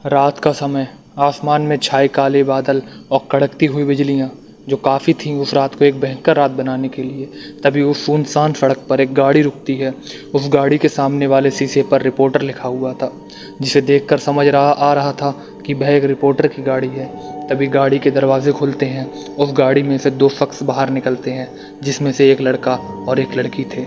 रात का समय, आसमान में छाए काले बादल और कड़कती हुई बिजलियाँ जो काफ़ी थीं उस रात को एक भयंकर रात बनाने के लिए। तभी उस सुनसान सड़क पर एक गाड़ी रुकती है। उस गाड़ी के सामने वाले शीशे पर रिपोर्टर लिखा हुआ था, जिसे देखकर समझ आ रहा था कि वह एक रिपोर्टर की गाड़ी है। तभी गाड़ी के दरवाजे खुलते हैं। उस गाड़ी में से दो शख्स बाहर निकलते हैं, जिसमें से एक लड़का और एक लड़की थे।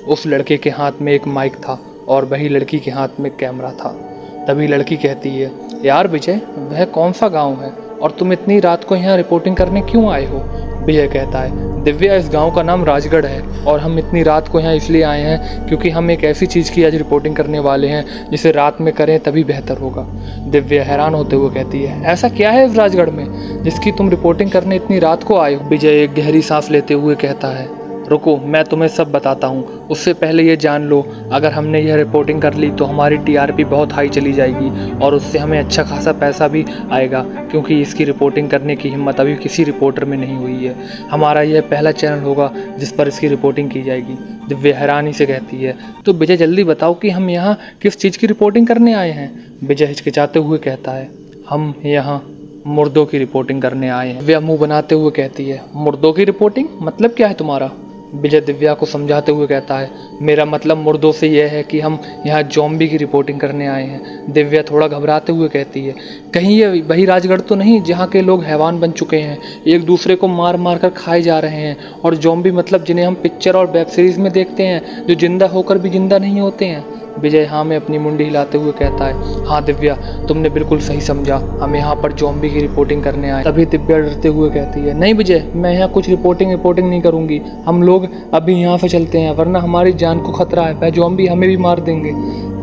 उस लड़के के हाथ में एक माइक था और वही लड़की के हाथ में कैमरा था। तभी लड़की कहती है, यार विजय, वह कौन सा गांव है और तुम इतनी रात को यहाँ रिपोर्टिंग करने क्यों आए हो? विजय कहता है, दिव्या, इस गांव का नाम राजगढ़ है और हम इतनी रात को यहाँ इसलिए आए हैं क्योंकि हम एक ऐसी चीज़ की आज रिपोर्टिंग करने वाले हैं जिसे रात में करें तभी बेहतर होगा। दिव्या हैरान होते हुए कहती है, ऐसा क्या है इस राजगढ़ में जिसकी तुम रिपोर्टिंग करने इतनी रात को आए हो? विजय एक गहरी सांस लेते हुए कहता है, रुको, मैं तुम्हें सब बताता हूँ। उससे पहले ये जान लो, अगर हमने यह रिपोर्टिंग कर ली तो हमारी टीआरपी बहुत हाई चली जाएगी और उससे हमें अच्छा खासा पैसा भी आएगा, क्योंकि इसकी रिपोर्टिंग करने की हिम्मत अभी किसी रिपोर्टर में नहीं हुई है। हमारा यह पहला चैनल होगा जिस पर इसकी रिपोर्टिंग की जाएगी। दिव्या हैरानी से कहती है, तो विजय जल्दी बताओ कि हम यहाँ किस चीज़ की रिपोर्टिंग करने आए हैं? विजय हिचकिचाते हुए कहता है, हम यहाँ मुर्दों की रिपोर्टिंग करने आए हैं। दिव्या मुंह बनाते हुए कहती है, मुर्दों की रिपोर्टिंग मतलब क्या है तुम्हारा? विजय दिव्या को समझाते हुए कहता है, मेरा मतलब मुर्दों से यह है कि हम यहाँ ज़ॉम्बी की रिपोर्टिंग करने आए हैं। दिव्या थोड़ा घबराते हुए कहती है, कहीं ये वही राजगढ़ तो नहीं जहाँ के लोग हैवान बन चुके हैं, एक दूसरे को मार मार कर खाए जा रहे हैं, और ज़ॉम्बी मतलब जिन्हें हम पिक्चर और वेब सीरीज़ में देखते हैं, जो जिंदा होकर भी जिंदा नहीं होते हैं? विजय हाँ में अपनी मुंडी हिलाते हुए कहता है, हाँ दिव्या, तुमने बिल्कुल सही समझा, हम यहाँ पर ज़ॉम्बी की रिपोर्टिंग करने आए। तभी दिव्या डरते हुए कहती है, नहीं विजय, मैं यहाँ कुछ रिपोर्टिंग नहीं करूँगी। हम लोग अभी यहाँ से चलते हैं, वरना हमारी जान को खतरा है, वह ज़ॉम्बी हमें भी मार देंगे।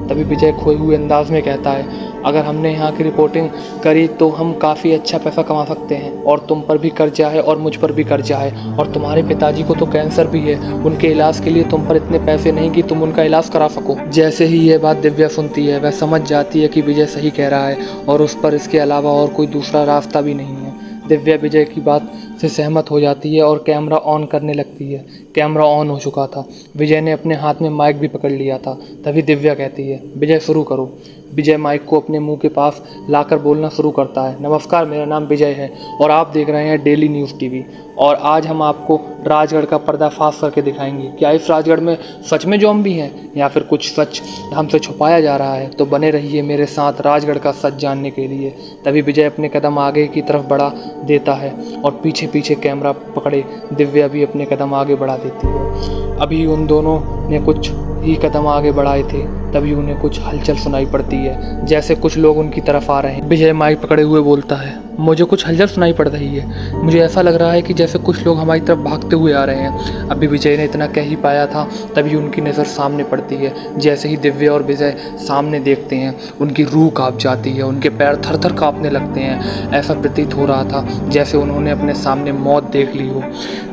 तभी विजय खोए हुए अंदाज में कहता है, अगर हमने यहाँ की रिपोर्टिंग करी तो हम काफ़ी अच्छा पैसा कमा सकते हैं, और तुम पर भी कर्जा है और मुझ पर भी कर्जा है, और तुम्हारे पिताजी को तो कैंसर भी है। उनके इलाज के लिए तुम पर इतने पैसे नहीं कि तुम उनका इलाज करा सको। जैसे ही ये बात दिव्या सुनती है, वह समझ जाती है कि विजय सही कह रहा है और उस पर इसके अलावा और कोई दूसरा रास्ता भी नहीं है। दिव्या विजय की बात से सहमत हो जाती है और कैमरा ऑन करने लगती है। कैमरा ऑन हो चुका था। विजय ने अपने हाथ में माइक भी पकड़ लिया था। तभी दिव्या कहती है, विजय शुरू करो। विजय माइक को अपने मुंह के पास लाकर बोलना शुरू करता है, नमस्कार, मेरा नाम विजय है और आप देख रहे हैं डेली न्यूज़ टीवी, और आज हम आपको राजगढ़ का पर्दाफाश करके दिखाएंगे। क्या इस राजगढ़ में सच में ज़ॉम्बी हैं या फिर कुछ सच हमसे छुपाया जा रहा है? तो बने रहिए मेरे साथ राजगढ़ का सच जानने के लिए। तभी विजय अपने कदम आगे की तरफ बढ़ा देता है और पीछे पीछे कैमरा पकड़े दिव्या भी अपने कदम आगे बढ़ा देती है। अभी उन दोनों ने कुछ ही कदम आगे बढ़ाए थे, तभी उन्हें कुछ हलचल सुनाई पड़ती है, जैसे कुछ लोग उनकी तरफ आ रहे हैं। विजय माइक पकड़े हुए बोलता है, मुझे कुछ हलचल सुनाई पड़ रही है, मुझे ऐसा लग रहा है कि जैसे कुछ लोग हमारी तरफ भागते हुए आ रहे हैं। अभी विजय ने इतना कह ही पाया था, तभी उनकी नज़र सामने पड़ती है। जैसे ही दिव्या और विजय सामने देखते हैं, उनकी रूह कांप जाती है, उनके पैर थर थर कांपने लगते हैं। ऐसा प्रतीत हो रहा था जैसे उन्होंने अपने सामने मौत देख ली हो।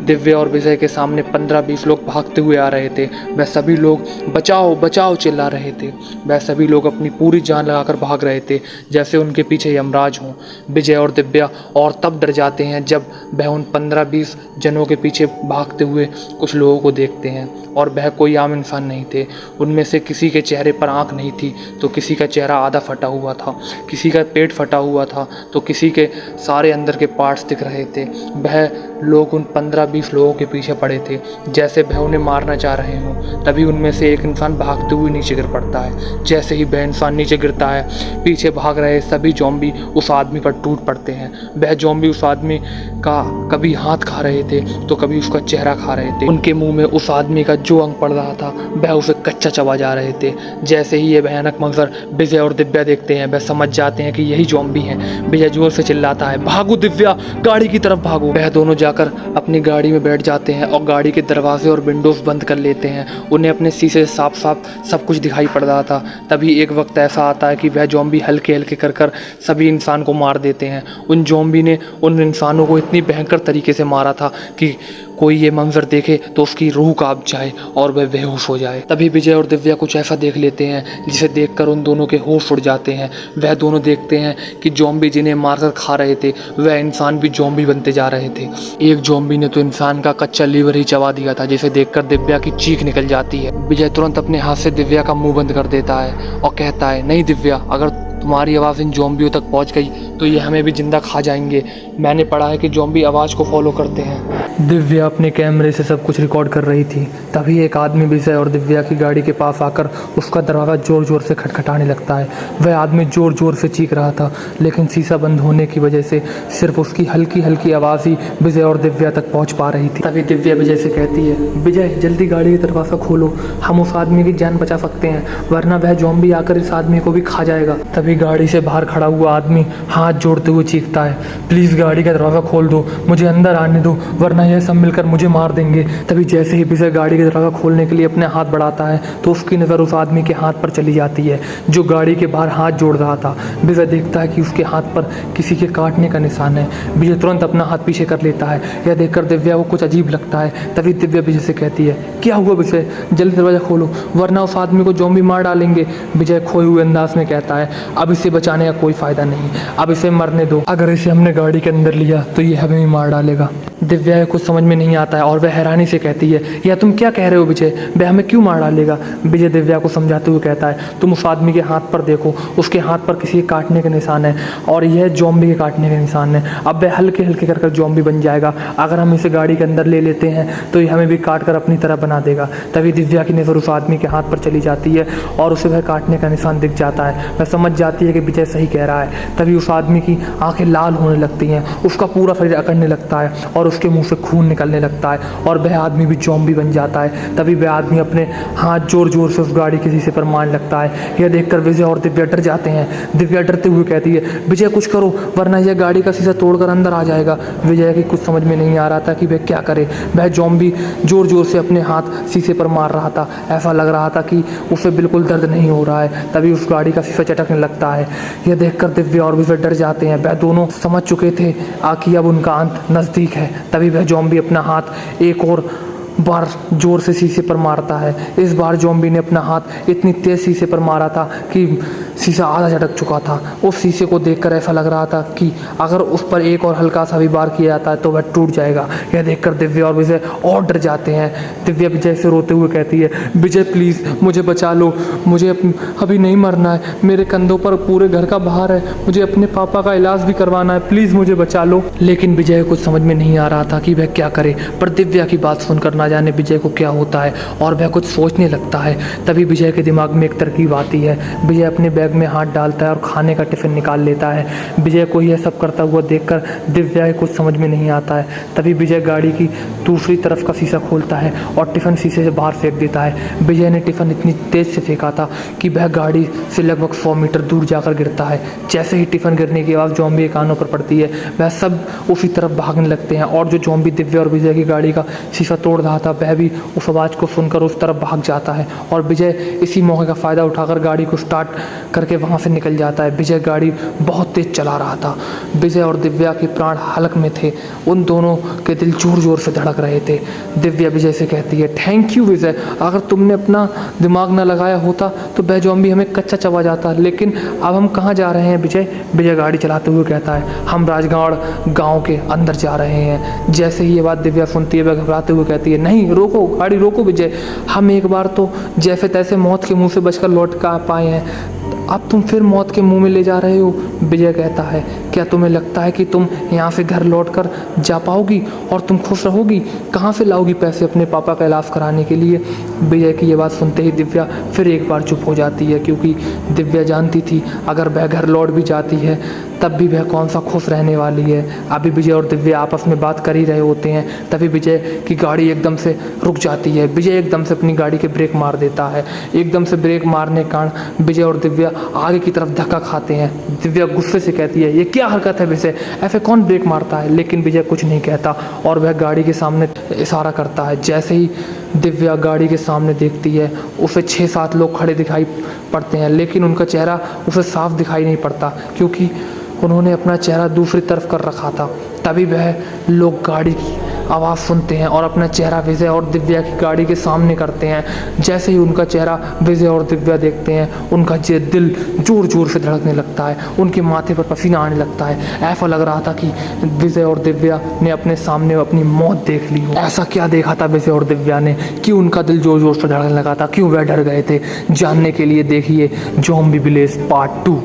दिव्या और विजय के सामने 15-20 लोग भागते हुए आ रहे थे। वह सभी लोग बचाओ बचाओ चिल्ला रहे थे। वह सभी लोग अपनी पूरी जान लगाकर भाग रहे थे, जैसे उनके पीछे यमराज हों। विजय और दिव्या और तब डर जाते हैं जब वह उन 15-20 जनों के पीछे भागते हुए कुछ लोगों को देखते हैं, और वह कोई आम इंसान नहीं थे। उनमें से किसी के चेहरे पर आंख नहीं थी, तो किसी का चेहरा आधा फटा हुआ था, किसी का पेट फटा हुआ था, तो किसी के सारे अंदर के पार्ट्स दिख रहे थे। वह लोग उन 15-20 लोगों के पीछे पड़े थे, जैसे वह उन्हें मारना चाह रहे हों। तभी उनमें से एक इंसान भागते हुए नीचे गिर पड़ता है। जैसे ही वह इंसान नीचे गिरता है, पीछे भाग रहे सभी ज़ॉम्बी उस आदमी पर टूट पड़ते हैं। वह ज़ॉम्बी उस आदमी का कभी हाथ खा रहे थे तो कभी उसका चेहरा खा रहे थे। उनके मुंह में उस आदमी का जो अंग पड़ रहा था वह उसे कच्चा चबा जा रहे थे। जैसे ही ये भयानक मंजर विजय और दिव्या देखते हैं, वह समझ जाते हैं कि यही ज़ॉम्बी हैं। विजय जोर से चिल्लाता है, भागो दिव्या, गाड़ी की तरफ भागो। वह दोनों जाकर अपनी गाड़ी में बैठ जाते हैं और गाड़ी के दरवाजे और विंडोज़ बंद कर लेते हैं। उन्हें अपने शीशे से साफ साफ सब कुछ दिखाई पड़ रहा था। तभी एक वक्त ऐसा आता है कि वह ज़ॉम्बी हल्के हल्के कर सभी इंसान को मार देते हैं। उन ज़ॉम्बी ने उन इंसानों को इतनी भयंकर तरीके से मारा था कि कोई ये मंजर देखे तो उसकी रूह कांप जाए और वह बेहोश हो जाए। तभी विजय और दिव्या कुछ ऐसा देख लेते हैं जिसे देखकर उन दोनों के होश उड़ जाते हैं। वह दोनों देखते हैं कि ज़ॉम्बी जिन्हें मारकर खा रहे थे वह इंसान भी ज़ॉम्बी बनते जा रहे थे। एक ज़ॉम्बी ने तो इंसान का कच्चा लीवर ही चबा दिया था, जिसे देखकर दिव्या की चीख निकल जाती है। विजय तुरंत अपने हाथ से दिव्या का मुंह बंद कर देता है और कहता है, नहीं दिव्या, अगर तुम्हारी आवाज़ इन ज़ॉम्बियों तक पहुंच गई तो ये हमें भी ज़िंदा खा जाएंगे। मैंने पढ़ा है कि ज़ॉम्बी आवाज़ को फॉलो करते हैं। दिव्या अपने कैमरे से सब कुछ रिकॉर्ड कर रही थी। तभी एक आदमी विजय और दिव्या की गाड़ी के पास आकर उसका दरवाज़ा ज़ोर ज़ोर से खटखटाने लगता है। वह आदमी ज़ोर ज़ोर से चीख रहा था, लेकिन शीशा बंद होने की वजह से सिर्फ उसकी हल्की हल्की आवाज़ ही विजय और दिव्या तक पहुँच पा रही थी। तभी दिव्या विजय से कहती है, विजय जल्दी गाड़ी का दरवाज़ा खोलो, हम उस आदमी की जान बचा सकते हैं, वरना वह ज़ॉम्बी आकर इस आदमी को भी खा जाएगा। तभी गाड़ी से बाहर खड़ा हुआ आदमी हाथ जोड़ते हुए चीखता है, प्लीज़ गाड़ी का दरवाज़ा खोल दो, मुझे अंदर आने दो, वरना यह सब मिलकर मुझे मार देंगे। तभी जैसे ही विजय गाड़ी का दरवाज़ा खोलने के लिए अपने हाथ बढ़ाता है तो उसकी नज़र उस आदमी के हाथ पर चली जाती है जो गाड़ी के बाहर हाथ जोड़ रहा था। विजय देखता है कि उसके हाथ पर किसी के काटने का निशान है। विजय तुरंत अपना हाथ पीछे कर लेता है। यह देखकर दिव्या को कुछ अजीब लगता है। तभी दिव्या विजय से कहती है, क्या हुआ विजय, जल्दी दरवाज़ा खोलो, वरना उस आदमी को ज़ॉम्बी मार डालेंगे। विजय खोए हुए अंदाज में कहता है, अब इसे बचाने का कोई फ़ायदा नहीं, अब इसे मरने दो, अगर इसे हमने गाड़ी के अंदर लिया तो ये हमें भी मार डालेगा। दिव्या को कुछ समझ में नहीं आता है और वह हैरानी से कहती है, यह तुम क्या कह रहे हो विजय, वह हमें क्यों मार डालेगा। विजय दिव्या को समझाते हुए कहता है, तुम उस आदमी के हाथ पर देखो, उसके हाथ पर किसी के काटने के निशान है और यह ज़ॉम्बी के काटने के निशान है। अब वह हल्के हल्के कर ज़ॉम्बी बन जाएगा। अगर हम इसे गाड़ी के अंदर ले लेते हैं तो ये हमें भी काट कर अपनी तरह बना देगा। तभी दिव्या की नज़र उस आदमी के हाथ पर चली जाती है और उसे वह काटने का निशान दिख जाता है। वह समझ जाती है कि विजय सही कह रहा है। तभी उस आदमी की आंखें लाल होने लगती हैं, उसका पूरा शरीर अकड़ने लगता है और उसके मुंह से खून निकलने लगता है और वह आदमी भी ज़ॉम्बी बन जाता है। तभी वह आदमी अपने हाथ जोर जोर से उस गाड़ी के शीशे पर मारने लगता है। यह देखकर विजय और दिव्या डर जाते हैं। दिव्या डरते हुए कहती है, विजय कुछ करो, वरना यह गाड़ी का शीशा तोड़कर अंदर आ जाएगा। विजय की कुछ समझ में नहीं आ रहा था कि वह क्या करे। वह ज़ॉम्बी जोर जोर से अपने हाथ शीशे पर मार रहा था। ऐसा लग रहा था कि उसे बिल्कुल दर्द नहीं हो रहा है। तभी उस गाड़ी का शीशा चटकने लगता है। यह देखकर दिव्या और विजय डर जाते हैं। वह दोनों समझ चुके थे कि अब उनका अंत नज़दीक है। तभी वह ज़ॉम्बी अपना हाथ एक और बार जोर से शीशे पर मारता है। इस बार ज़ॉम्बी ने अपना हाथ इतनी तेज़ शीशे पर मारा था कि शीशा आधा झटक चुका था। उस शीशे को देखकर ऐसा लग रहा था कि अगर उस पर एक और हल्का सा भी वार किया जाता है तो वह टूट जाएगा। यह देखकर दिव्या और विजय और डर जाते हैं। दिव्या विजय से रोते हुए कहती है, विजय प्लीज़ मुझे बचा लो, मुझे अभी नहीं मरना है, मेरे कंधों पर पूरे घर का भार है, मुझे अपने पापा का इलाज भी करवाना है, प्लीज़ मुझे बचा लो। लेकिन विजय को कुछ समझ में नहीं आ रहा था कि वह क्या करे। पर दिव्या की बात सुनकर ना जाने विजय को क्या होता है और वह कुछ सोचने लगता है। तभी विजय के दिमाग में एक तरकीब आती है। विजय अपने बैग में हाथ डालता है और खाने का टिफ़िन निकाल लेता है। विजय को यह सब करता हुआ देखकर दिव्या को कुछ समझ में नहीं आता है। तभी विजय गाड़ी की दूसरी तरफ का शीशा खोलता है और टिफ़िन शीशे से बाहर फेंक देता है। विजय ने टिफ़िन इतनी तेज़ से फेंका था कि वह गाड़ी से लगभग 100 मीटर दूर जाकर गिरता है। जैसे ही टिफ़िन गिरने की आवाज़ ज़ॉम्बी के कानों पर पड़ती है, वह सब उसी तरफ भागने लगते हैं और जो ज़ॉम्बी दिव्या और विजय की गाड़ी का शीशा तोड़ रहा था वह भी उस आवाज़ को सुनकर उस तरफ भाग जाता है और विजय इसी मौके का फ़ायदा उठाकर गाड़ी को स्टार्ट करके वहाँ से निकल जाता है। विजय गाड़ी बहुत तेज़ चला रहा था। विजय और दिव्या के प्राण हलक में थे। उन दोनों के दिल जोर जोर से धड़क रहे थे। दिव्या विजय से कहती है, थैंक यू विजय, अगर तुमने अपना दिमाग न लगाया होता तो वह ज़ॉम्बी हमें कच्चा चबा जाता। लेकिन अब हम कहाँ जा रहे हैं विजय? विजय गाड़ी चलाते हुए कहता है, हम राजगढ़ गाँव के अंदर जा रहे हैं। जैसे ही ये बात दिव्या सुनती है वह घबराते हुए कहती है, नहीं रोको, गाड़ी रोको विजय, हम एक बार तो जैसे तैसे मौत के मुंह से बचकर लौट कर आ पाए हैं, अब तुम फिर मौत के मुंह में ले जा रहे हो। विजय कहता है, क्या तुम्हें लगता है कि तुम यहाँ से घर लौटकर जा पाओगी और तुम खुश रहोगी? कहाँ से लाओगी पैसे अपने पापा का इलाज कराने के लिए? विजय की ये बात सुनते ही दिव्या फिर एक बार चुप हो जाती है, क्योंकि दिव्या जानती थी अगर वह घर लौट भी जाती है तब भी वह कौन सा खुश रहने वाली है। अभी विजय और दिव्या आपस में बात कर ही रहे होते हैं, तभी विजय की गाड़ी एकदम से रुक जाती है। विजय एकदम से अपनी गाड़ी के ब्रेक मार देता है। एकदम से ब्रेक मारने के कारण विजय और दिव्या आगे की तरफ धक्का खाते हैं। दिव्या गुस्से से कहती है, ये क्या हरकत है विजय, ऐसे कौन ब्रेक मारता है? लेकिन विजय कुछ नहीं कहता और वह गाड़ी के सामने इशारा करता है। जैसे ही दिव्या गाड़ी के सामने देखती है उसे 6-7 लोग खड़े दिखाई पड़ते हैं, लेकिन उनका चेहरा उसे साफ दिखाई नहीं पड़ता क्योंकि उन्होंने अपना चेहरा दूसरी तरफ कर रखा था। तभी वह लोग गाड़ी की आवाज़ सुनते हैं और अपना चेहरा विजय और दिव्या की गाड़ी के सामने करते हैं। जैसे ही उनका चेहरा विजय और दिव्या देखते हैं उनका दिल जोर जोर से धड़कने लगता है, उनके माथे पर पसीना आने लगता है। ऐसा लग रहा था कि विजय और दिव्या ने अपने सामने अपनी मौत देख ली हो। ऐसा क्या देखा था विजय और दिव्या ने कि उनका दिल जोर जोर से धड़कने लगा था? क्यों वह डर गए थे? जानने के लिए देखिए ज़ॉम्बी विलेज पार्ट 2।